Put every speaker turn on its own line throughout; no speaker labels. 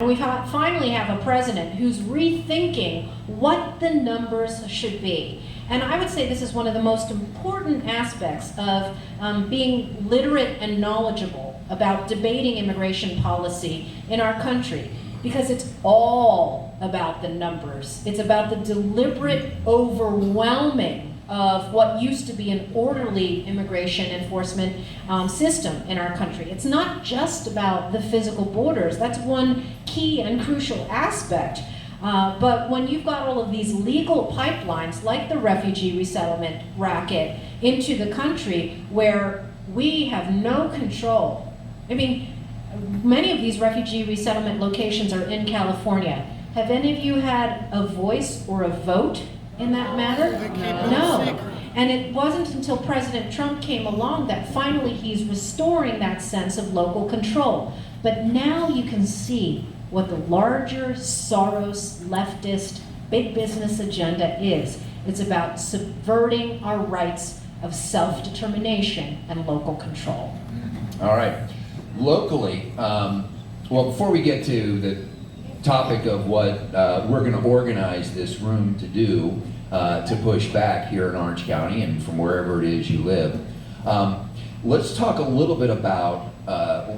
We finally have a president who's rethinking what the numbers should be. And I would say this is one of the most important aspects of being literate and knowledgeable about debating immigration policy in our country, because it's all about the numbers. It's about the deliberate overwhelming of what used to be an orderly immigration enforcement system in our country. It's not just about the physical borders. That's one key and crucial aspect. But when you've got all of these legal pipelines, like the refugee resettlement racket, into the country where we have no control. I mean, many of these refugee resettlement locations are in California. Have any of you had a voice or a vote in that matter? No. And it wasn't until President Trump came along that finally he's restoring that sense of local control. But now you can see what the larger Soros leftist big business agenda is. It's about subverting our rights of self-determination and local control.
All right. Locally, well, before we get to the topic of what we're going to organize this room to do to push back here in Orange County and from wherever it is you live, let's talk a little bit about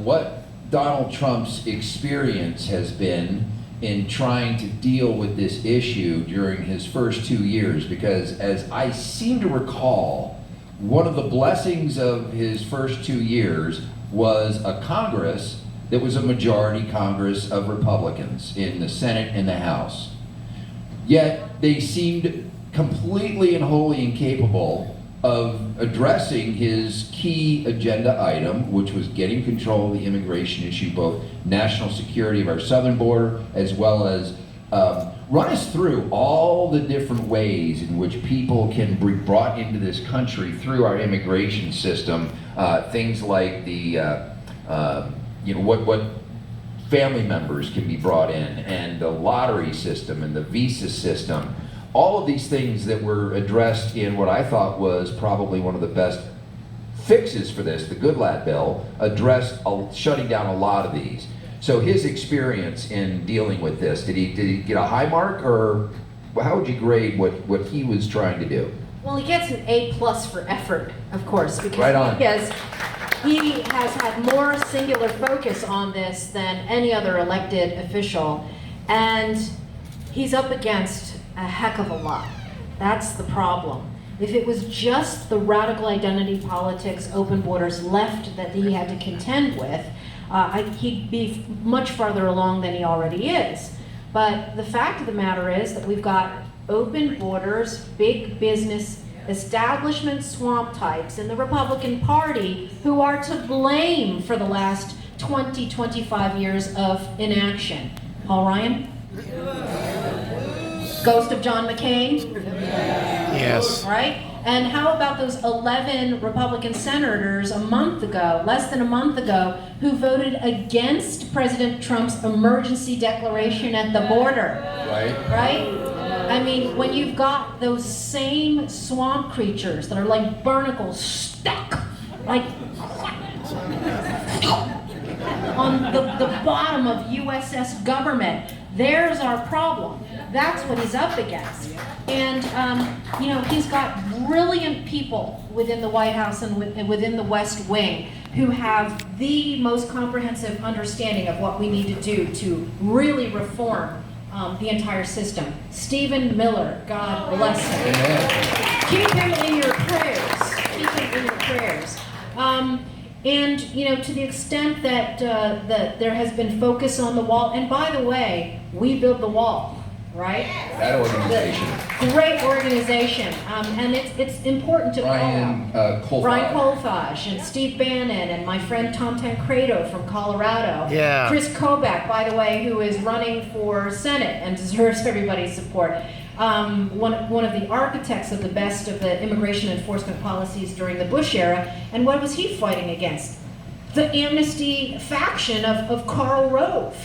what Donald Trump's experience has been in trying to deal with this issue during his first 2 years, because as I seem to recall, one of the blessings of his first 2 years was a Congress that was a majority Congress of Republicans in the Senate and the House. Yet they seemed completely and wholly incapable of addressing his key agenda item, which was getting control of the immigration issue, both national security of our southern border, as well as run us through all the different ways in which people can be brought into this country through our immigration system. Things like the, what family members can be brought in, and the lottery system and the visa system. All of these things that were addressed in what I thought was probably one of the best fixes for this, the Goodlatte bill, addressed shutting down a lot of these. So his experience in dealing with this, did he get a high mark, or how would you grade what he was trying to do?
Well, he gets an A+ for effort, of course, because
right on.
he has had more singular focus on this than any other elected official, and he's up against a heck of a lot. That's the problem. If it was just the radical identity politics, open borders left that he had to contend with, he'd be much farther along than he already is. But the fact of the matter is that we've got open borders, big business, establishment swamp types in the Republican Party who are to blame for the last 20, 25 years of inaction. Paul Ryan? Ghost of John McCain?
Yes.
Right? And how about those 11 Republican senators a month ago, less than a month ago, who voted against President Trump's emergency declaration at the border? Right? I mean, when you've got those same swamp creatures that are like barnacles stuck, like on the bottom of USS government, there's our problem. That's what he's up against. And, he's got brilliant people within the White House and within the West Wing who have the most comprehensive understanding of what we need to do to really reform the entire system. Stephen Miller, God bless him.
Amen.
Keep him in your prayers. Keep him in your prayers. And to the extent that there has been focus on the wall, and by the way, we built the wall, right?
That organization.
Great organization, and it's important to
Brian
Kolfage and Steve Bannon and my friend Tom Tancredo from Colorado.
Yeah.
Chris Kobach, by the way, who is running for Senate and deserves everybody's support. One of the architects of the best of the immigration enforcement policies during the Bush era. And what was he fighting against? The amnesty faction of Karl Rove.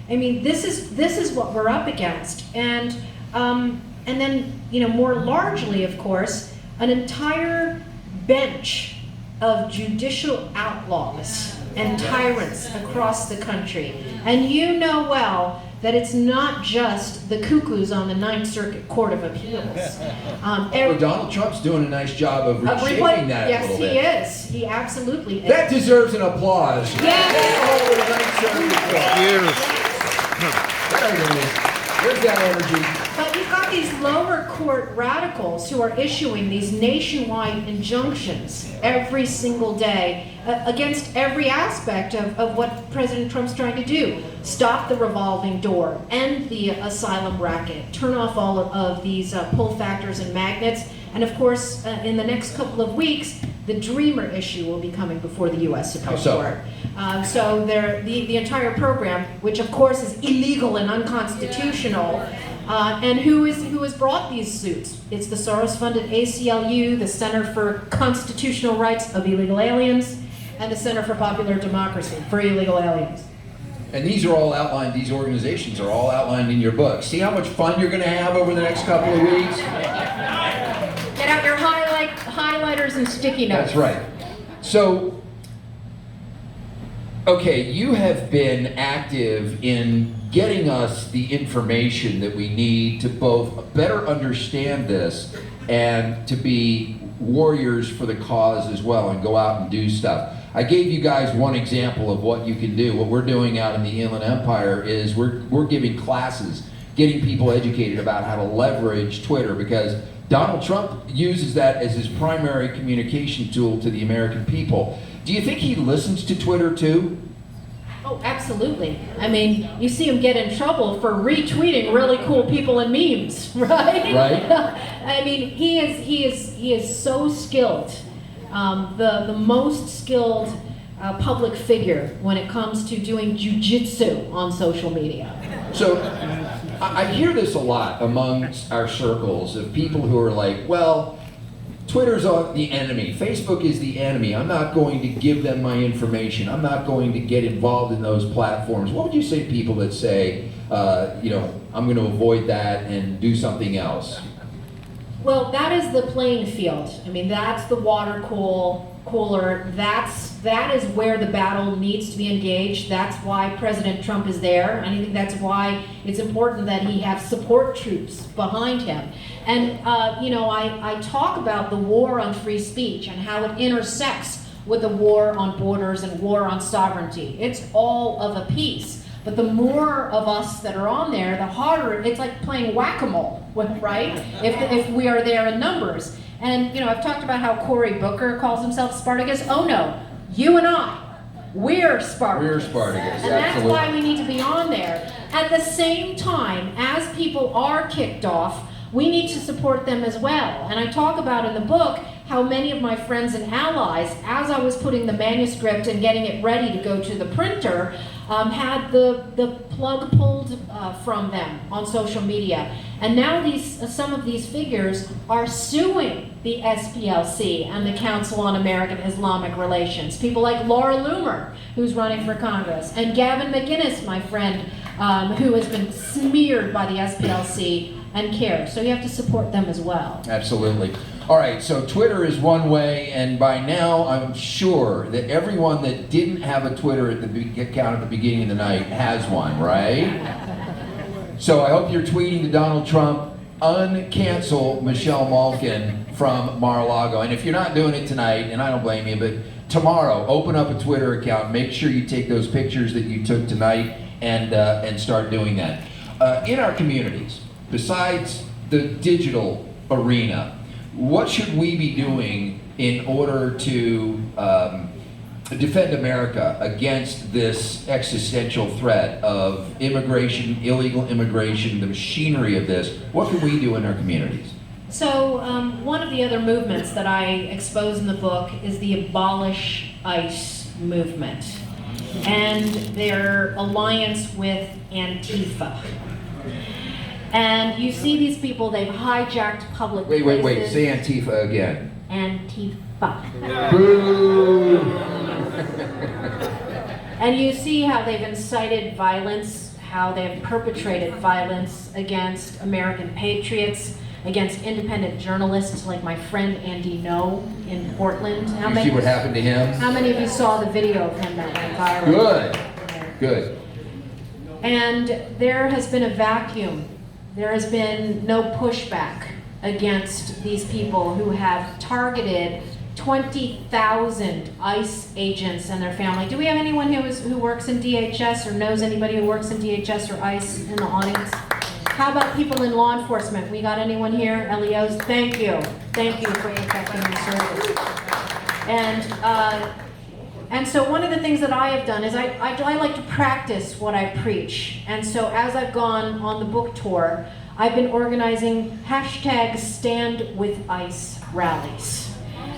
I mean, this is what we're up against. And then, more largely, of course, an entire bench of judicial outlaws and tyrants across the country. And you know well that it's not just the cuckoos on the Ninth Circuit Court of Appeals.
Well, Donald Trump's doing a nice job of reshaping that a little bit.
Yes, he is. He absolutely is.
That deserves an applause.
Yes.
There it is. Where's that energy?
But you've got these lower court radicals who are issuing these nationwide injunctions every single day against every aspect of what President Trump's trying to do. Stop the revolving door, end the asylum racket, turn off all of these pull factors and magnets, and of course, in the next couple of weeks, the Dreamer issue will be coming before the U.S. Supreme Court. So the entire program, which of course is illegal and unconstitutional, and who has brought these suits? It's the Soros-funded ACLU, the Center for Constitutional Rights of Illegal Aliens, and the Center for Popular Democracy for Illegal Aliens.
And these are all outlined, these organizations are all outlined in your book. See how much fun you're going to have over the next couple of weeks?
Get out your highlighters and sticky notes.
That's right. So, okay, you have been active in getting us the information that we need to both better understand this and to be warriors for the cause as well and go out and do stuff. I gave you guys one example of what you can do. What we're doing out in the Inland Empire is we're giving classes, getting people educated about how to leverage Twitter, because Donald Trump uses that as his primary communication tool to the American people. Do you think he listens to Twitter too?
Oh, absolutely. I mean, you see him get in trouble for retweeting really cool people and memes, right?
Right.
I mean, he is so skilled, the most skilled public figure when it comes to doing jujitsu on social media.
So I hear this a lot amongst our circles of people who are like, well, Twitter's the enemy. Facebook is the enemy. I'm not going to give them my information. I'm not going to get involved in those platforms. What would you say to people that say, I'm going to avoid that and do something else?
Well, that is the playing field. I mean, that's the water cooler. That is where the battle needs to be engaged. That's why President Trump is there. And I think that's why it's important that he have support troops behind him. And, I talk about the war on free speech and how it intersects with the war on borders and war on sovereignty. It's all of a piece. But the more of us that are on there, the harder. It's like playing whack-a-mole, right? If we are there in numbers. And, I've talked about how Cory Booker calls himself Spartacus. Oh no, you and I, we're Spartacus.
We're Spartacus,
and
absolutely.
That's why we need to be on there. At the same time, as people are kicked off, we need to support them as well. And I talk about in the book how many of my friends and allies, as I was putting the manuscript and getting it ready to go to the printer, had the plug pulled from them on social media. And now some of these figures are suing the SPLC and the Council on American Islamic Relations. People like Laura Loomer, who's running for Congress, and Gavin McInnes, my friend, who has been smeared by the SPLC and CARE. So you have to support them as well.
Absolutely. All right, so Twitter is one way, and by now I'm sure that everyone that didn't have a Twitter account at the beginning of the night has one, right? So I hope you're tweeting to Donald Trump, uncancel Michelle Malkin from Mar-a-Lago. And if you're not doing it tonight, and I don't blame you, but tomorrow, open up a Twitter account. Make sure you take those pictures that you took tonight and start doing that. In our communities, besides the digital arena, what should we be doing in order to defend America against this existential threat of immigration, illegal immigration, the machinery of this? What can we do in our communities?
So one of the other movements that I expose in the book is the Abolish ICE movement and their alliance with Antifa. And you see these people, they've hijacked public places.
Wait, say Antifa again.
Antifa.
Boo!
And you see how they've incited violence, how they've perpetrated violence against American patriots. against independent journalists like my friend Andy No in Portland.
You see what happened to him?
How many of you saw the video of him that went viral?
Good, good.
And there has been a vacuum. There has been no pushback against these people who have targeted 20,000 ICE agents and their family. Do we have anyone who works in DHS or knows anybody who works in DHS or ICE in the audience? How about people in law enforcement? We got anyone here? LEOs? Thank you. Thank you for protecting your service. And so one of the things that I have done is I like to practice what I preach. And so as I've gone on the book tour, I've been organizing #StandWithIce rallies.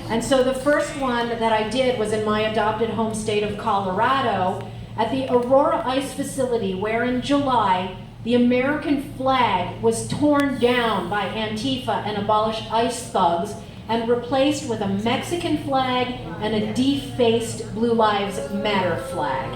And so the first one that I did was in my adopted home state of Colorado at the Aurora ICE facility, where in July, the American flag was torn down by Antifa and abolished ICE thugs and replaced with a Mexican flag and a defaced Blue Lives Matter flag.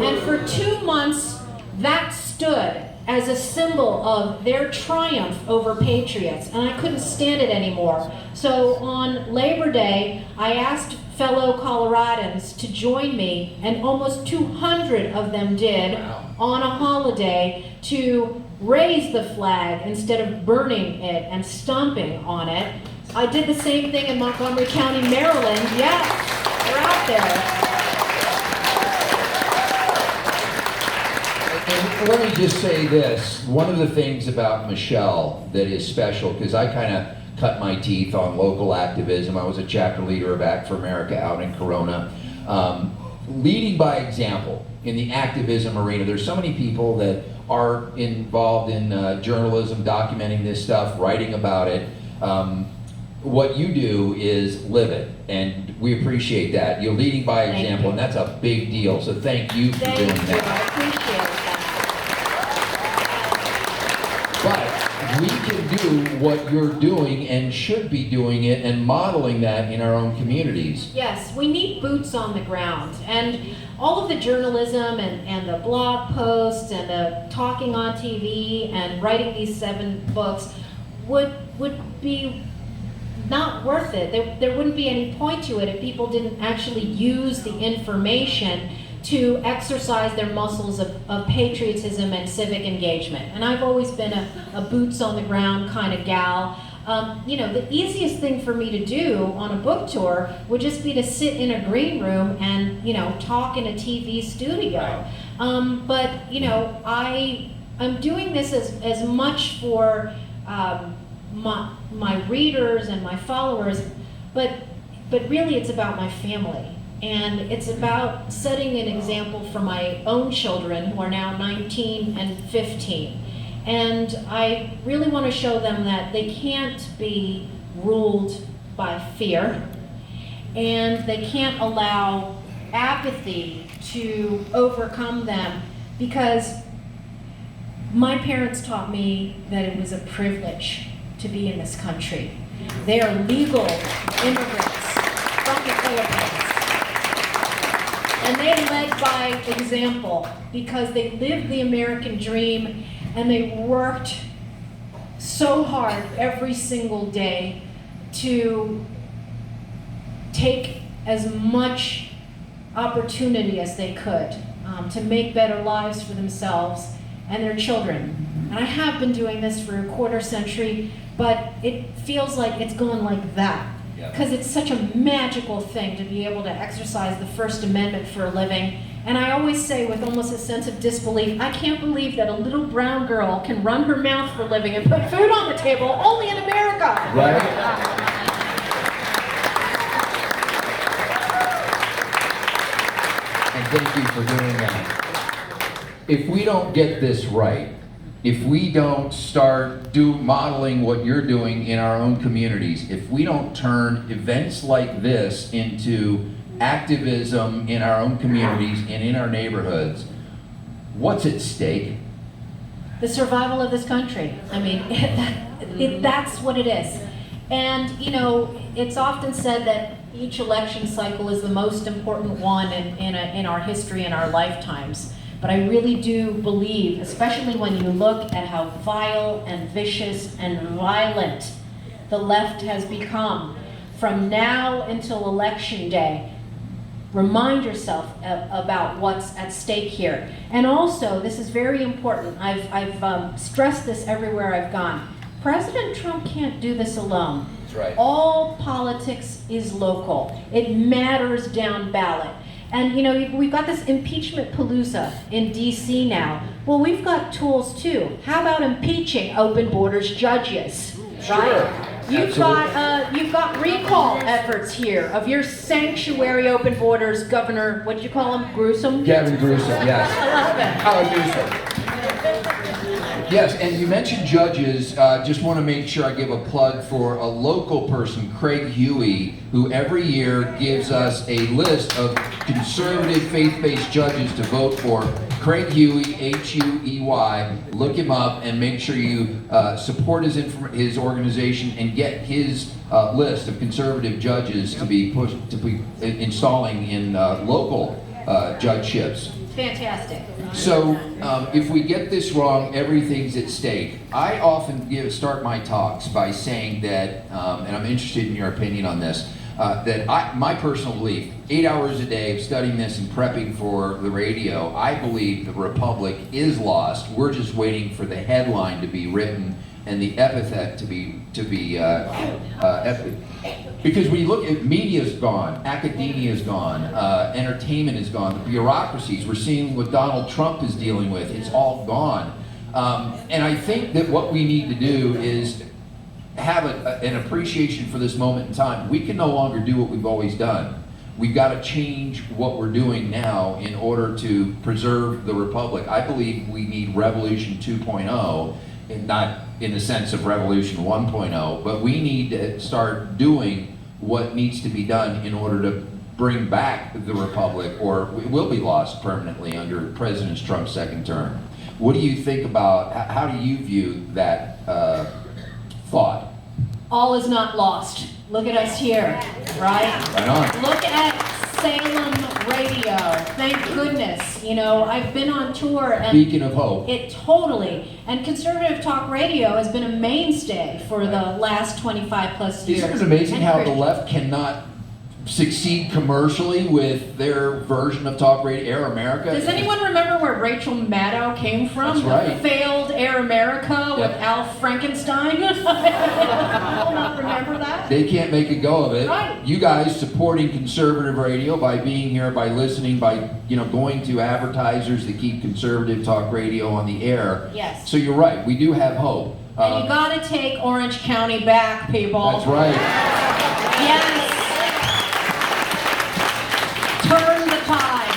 And for 2 months, that stood as a symbol of their triumph over patriots, and I couldn't stand it anymore. So on Labor Day, I asked fellow Coloradans to join me, and almost 200 of them did on a holiday to raise the flag instead of burning it and stomping on it. I did the same thing in Montgomery County, Maryland. Yes, we're out there.
And let me just say this. One of the things about Michelle that is special, because I kind of cut my teeth on local activism. I was a chapter leader of Act for America out in Corona. Leading by example in the activism arena. There's so many people that are involved in journalism, documenting this stuff, writing about it. What you do is live it, and we appreciate that. You're leading by example, and that's a big deal. So thank you for doing that.
I appreciate that.
But we can do what you're doing and should be doing it and modeling that in our own communities.
Yes, we need boots on the ground. And all of the journalism and the blog posts and the talking on TV and writing these 7 books would be not worth it. There wouldn't be any point to it if people didn't actually use the information to exercise their muscles of patriotism and civic engagement. And I've always been a boots on the ground kind of gal. You know, the easiest thing for me to do on a book tour would just be to sit in a green room and, you know, talk in a TV studio. But, you know, I'm doing this as much for my readers and my followers, but really it's about my family. And it's about setting an example for my own children, who are now 19 and 15. And I really want to show them that they can't be ruled by fear, and they can't allow apathy to overcome them, because my parents taught me that it was a privilege to be in this country. They are legal immigrants from the Philippines. And they led by example, because they lived the American dream and they worked so hard every single day to take as much opportunity as they could to make better lives for themselves and their children. And I have been doing this for a quarter century, but it feels like it's going like that. Because it's such a magical thing to be able to exercise the First Amendment for a living. And I always say with almost a sense of disbelief, I can't believe that a little brown girl can run her mouth for a living and put food on the table only in America.
Right? And thank you for doing that. If we don't get this right, if we don't start modeling what you're doing in our own communities, if we don't turn events like this into activism in our own communities and in our neighborhoods, what's at stake?
The survival of this country. I mean, that's what it is. And, you know, it's often said that each election cycle is the most important one in our history and our lifetimes. But I really do believe, especially when you look at how vile and vicious and violent the left has become, from now until election day, remind yourself about what's at stake here. And also, this is very important, I've stressed this everywhere I've gone. President Trump can't do this alone.
That's right.
All politics is local. It matters down ballot. And you know, we've got this impeachment palooza in DC now. Well, we've got tools too. How about impeaching open borders judges, right? You've got recall efforts here of your sanctuary open borders governor, what did you call him, Gruesome?
Gavin Gruesome, yes.
I love it.
Newsom. Yes, and you mentioned judges. Just want to make sure I give a plug for a local person, Craig Huey, who every year gives us a list of conservative faith-based judges to vote for. Craig Huey, Huey. Look him up and make sure you support his organization and get his list of conservative judges to be installing in local judgeships.
Fantastic.
So, if we get this wrong, everything's at stake. I often start my talks by saying that, and I'm interested in your opinion on this, my personal belief, 8 hours a day of studying this and prepping for the radio, I believe the Republic is lost. We're just waiting for the headline to be written and the epithet to be because when you look at media's gone, academia's gone, entertainment is gone, the bureaucracies, we're seeing what Donald Trump is dealing with, it's all gone. And I think that what we need to do is have an appreciation for this moment in time. We can no longer do what we've always done. We've got to change what we're doing now in order to preserve the Republic. I believe we need Revolution 2.0, and not in the sense of Revolution 1.0, but we need to start doing what needs to be done in order to bring back the Republic, or it will be lost permanently under President Trump's second term. What do you think about, how do you view that thought?
All is not lost. Look at us here, right?
Right on.
Look at Salem Radio. Thank goodness. You know, I've been on tour and
Beacon of hope.
It totally. And conservative talk radio has been a mainstay for the last 25 plus years.
Isn't it amazing
And
how the
Christian.
left cannot succeed commercially with their version of talk radio, Air America?
Does anyone remember where Rachel Maddow came from?
That's right.
The failed Air America with
Yep.
Al Frankenstein? People not remember that?
They can't make a go of it.
Right.
You guys supporting conservative radio by being here, by listening, by going to advertisers that keep conservative talk radio on the air.
Yes.
So you're right. We do have hope.
And you gotta take Orange County back, people.
That's right.
Yes. Turn the tide.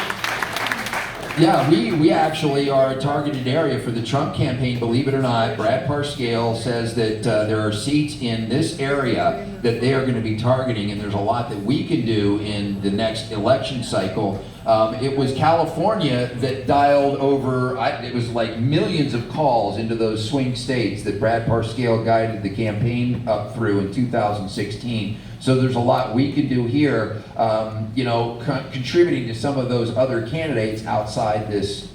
Yeah, we actually are a targeted area for the Trump campaign, believe it or not. Brad Parscale says that there are seats in this area that they are going to be targeting, and there's a lot that we can do in the next election cycle. It was California that dialed over, it was like millions of calls into those swing states that Brad Parscale guided the campaign up through in 2016. So there's a lot we can do here, contributing to some of those other candidates outside this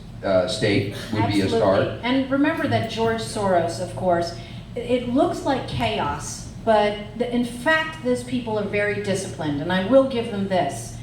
state would be a start.
And remember that George Soros, of course, it looks like chaos, but in fact, those people are very disciplined, and I will give them this.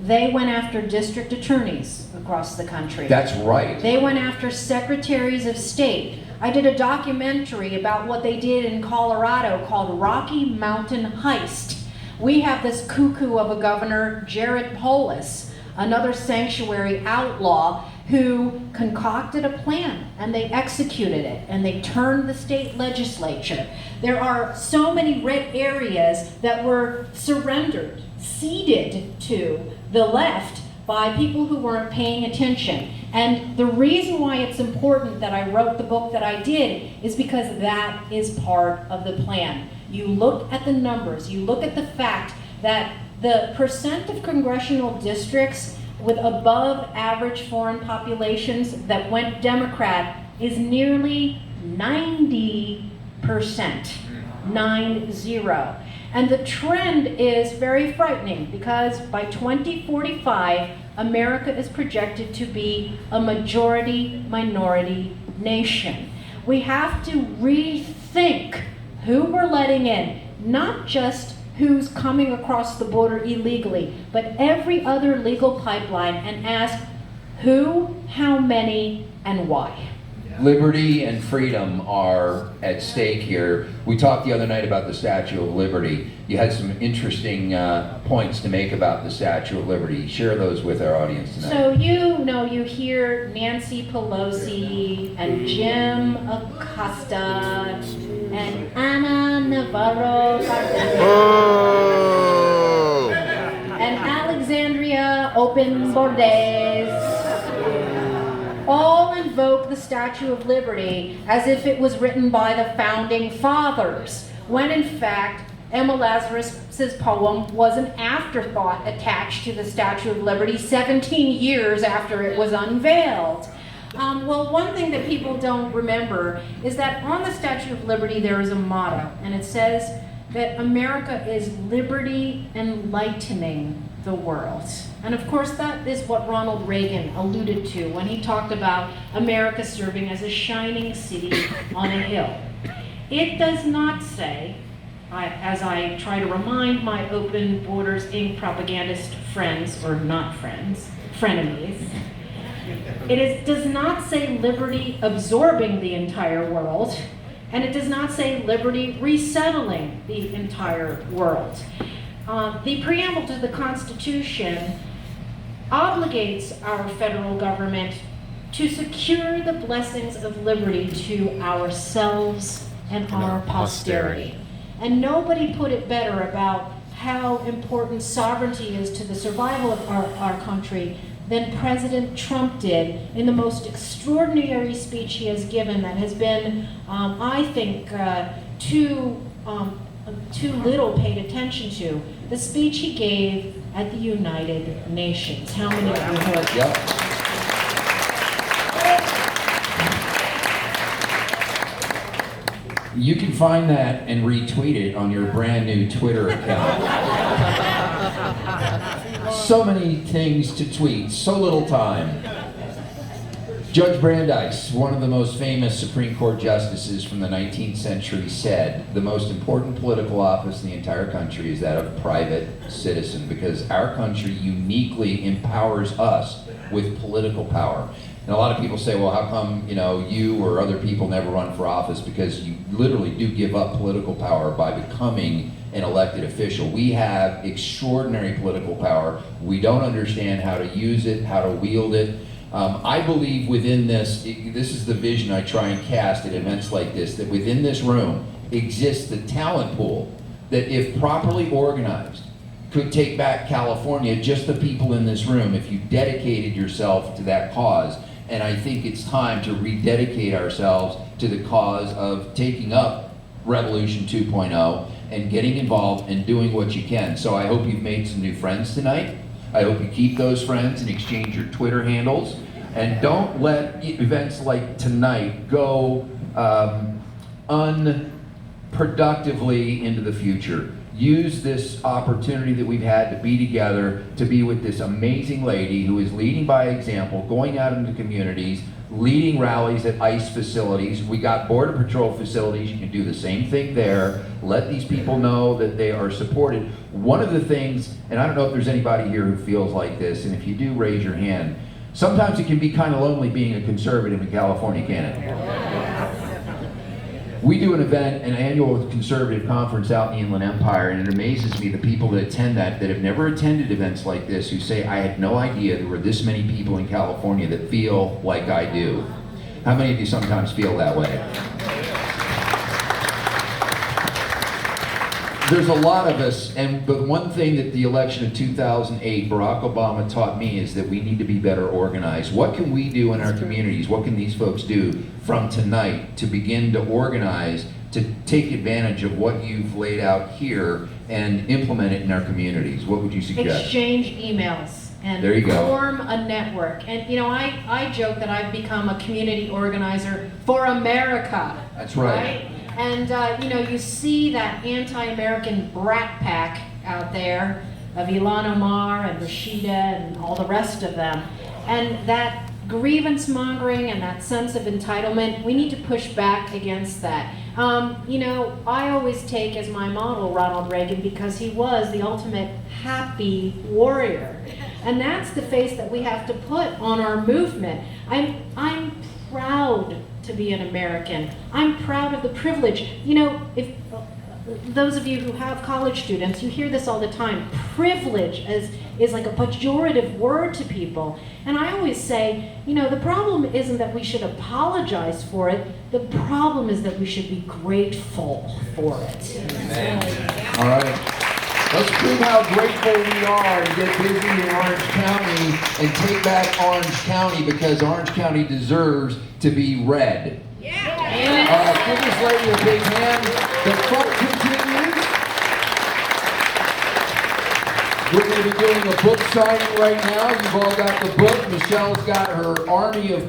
They went after district attorneys across the country.
That's right.
They went after secretaries of state. I did a documentary about what they did in Colorado called Rocky Mountain Heist. We have this cuckoo of a governor, Jared Polis, another sanctuary outlaw, who concocted a plan and they executed it and they turned the state legislature. There are so many red areas that were surrendered, ceded to the left by people who weren't paying attention. And the reason why it's important that I wrote the book that I did is because that is part of the plan. You look at the numbers, you look at the fact that the percent of congressional districts with above average foreign populations that went Democrat is nearly 90%, 90. And the trend is very frightening because by 2045, America is projected to be a majority-minority nation. We have to rethink who we're letting in, not just who's coming across the border illegally, but every other legal pipeline, and ask who, how many, and why.
Liberty and freedom are at stake here. We talked the other night about the Statue of Liberty. You had some interesting points to make about the Statue of Liberty. Share those with our audience tonight.
So you hear Nancy Pelosi and Jim Acosta and Ana Navarro
Oh!
and Alexandria Open Bordes all invoke the Statue of Liberty as if it was written by the founding fathers, when in fact Emma Lazarus's poem was an afterthought attached to the Statue of Liberty 17 years after it was unveiled. Well, one thing that people don't remember is that on the Statue of Liberty there is a motto, and it says that America is liberty enlightening the world. And of course that is what Ronald Reagan alluded to when he talked about America serving as a shining city on a hill. It does not say, as I try to remind my Open Borders Inc. propagandist friends, or not friends, frenemies, it does not say liberty absorbing the entire world, and it does not say liberty resettling the entire world. The preamble to the Constitution obligates our federal government to secure the blessings of liberty to ourselves and our posterity. And nobody put it better about how important sovereignty is to the survival of our country than President Trump did in the most extraordinary speech he has given that has been, I think, too little paid attention to. The speech he gave at the United Nations. How many of you heard it?
Yep. You can find that and retweet it on your brand new Twitter account. So many things to tweet, so little time. Judge Brandeis, one of the most famous Supreme Court justices from the 19th century, said the most important political office in the entire country is that of private citizen, because our country uniquely empowers us with political power. And a lot of people say, well, how come, you or other people never run for office? Because you literally do give up political power by becoming an elected official. We have extraordinary political power. We don't understand how to use it, how to wield it. I believe within this is the vision I try and cast at events like this, that within this room exists the talent pool that, if properly organized, could take back California, just the people in this room, if you dedicated yourself to that cause. And I think it's time to rededicate ourselves to the cause of taking up Revolution 2.0 and getting involved and doing what you can. So I hope you've made some new friends tonight. I hope you keep those friends and exchange your Twitter handles. And don't let events like tonight go unproductively into the future. Use this opportunity that we've had to be together, to be with this amazing lady who is leading by example, going out into communities, leading rallies at ICE facilities. We got Border Patrol facilities. You can do the same thing there. Let these people know that they are supported. One of the things, and I don't know if there's anybody here who feels like this, and if you do, raise your hand. Sometimes it can be kind of lonely being a conservative in California, can't it? We do an event, an annual conservative conference out in the Inland Empire, and it amazes me the people that attend that have never attended events like this, who say, I had no idea there were this many people in California that feel like I do. How many of you sometimes feel that way? There's a lot of us, but one thing that the election of 2008, Barack Obama taught me is that we need to be better organized. What can we do in our communities? What can these folks do from tonight to begin to organize, to take advantage of what you've laid out here and implement it in our communities? What would you suggest?
Exchange emails and
there you go.
Form a network. And I joke that I've become a community organizer for America.
That's right.
And you see that anti-American brat pack out there Ilan Omar and Rashida and all the rest of them. And that grievance mongering and that sense of entitlement, we need to push back against that. I always take as my model Ronald Reagan because he was the ultimate happy warrior. And that's the face that we have to put on our movement. I'm proud to be an American. I'm proud of the privilege. If those of you who have college students, you hear this all the time. Privilege is like a pejorative word to people. And I always say, the problem isn't that we should apologize for it. The problem is that we should be grateful for it.
Amen. All right. Let's prove how grateful we are and get busy in Orange County and take back Orange County because Orange County deserves to be red.
Yeah.
Give this lady a big hand. The fun continues. We're going to be doing a book signing right now. You've all got the book. Michelle's got her army of